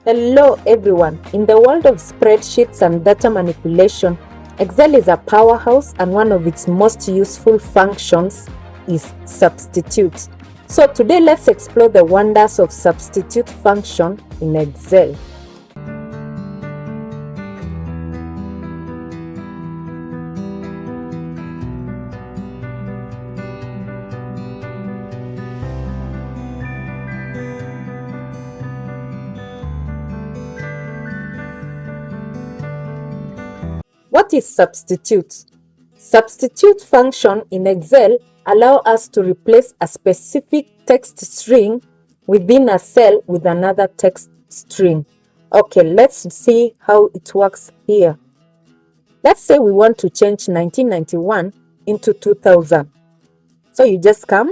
Hello everyone. In the world of spreadsheets and data manipulation, Excel is a powerhouse and one of its most useful functions is substitute. So today let's explore the wonders of substitute function in Excel. What is substitute? Substitute function in Excel allow us to replace a specific text string within a cell with another text string. Okay, let's see how it works here. Let's say we want to change 1991 into 2000. So you just come,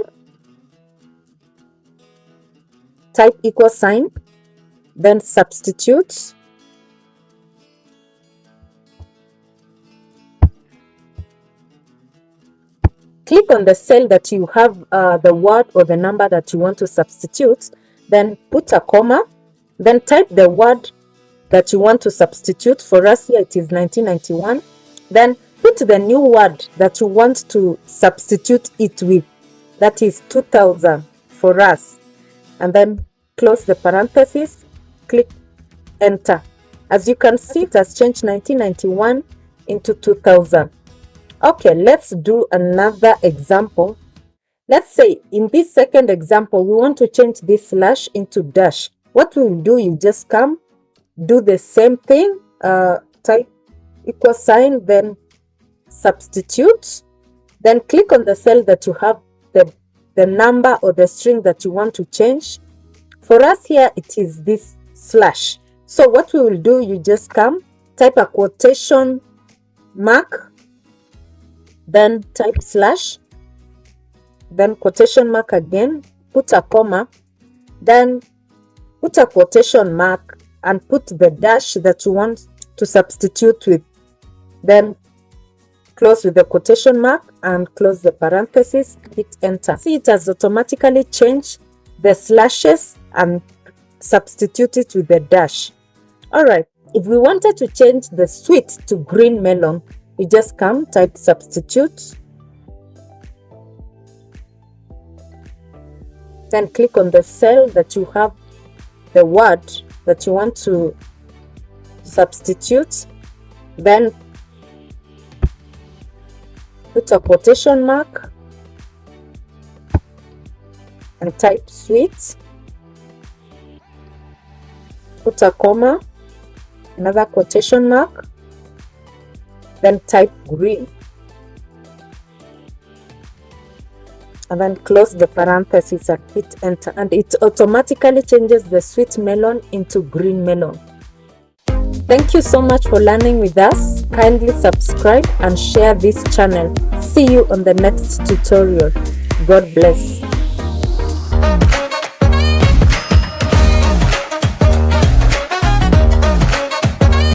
type equal sign, then substitute. Click on the cell that you have the word or the number that you want to substitute, then put a comma, then type the word that you want to substitute. For us here it is 1991. Then put the new word that you want to substitute it with, that is 2000 for us. And then close the parenthesis, click enter. As you can see, it has changed 1991 into 2000. Okay, let's do another example. Let's say in this second example, we want to change this slash into dash. What we will do, you just come, do the same thing, type equal sign, then substitute, then click on the cell that you have the number or the string that you want to change. For us here, it is this slash. So what we will do, you just come, type a quotation mark, then type slash, then quotation mark again, put a comma, then put a quotation mark and put the dash that you want to substitute with. Then close with the quotation mark and close the parenthesis, hit enter. See, it has automatically changed the slashes and substitute it with the dash. Alright, if we wanted to change the sweet to green melon, you just come, type substitute, then click on the cell that you have the word that you want to substitute, then put a quotation mark and type sweet, put a comma, another quotation mark, then type green, and then close the parenthesis and hit enter, and it automatically changes the sweet melon into green melon. Thank you so much for learning with us. Kindly subscribe and share this channel. See you on the next tutorial. God bless.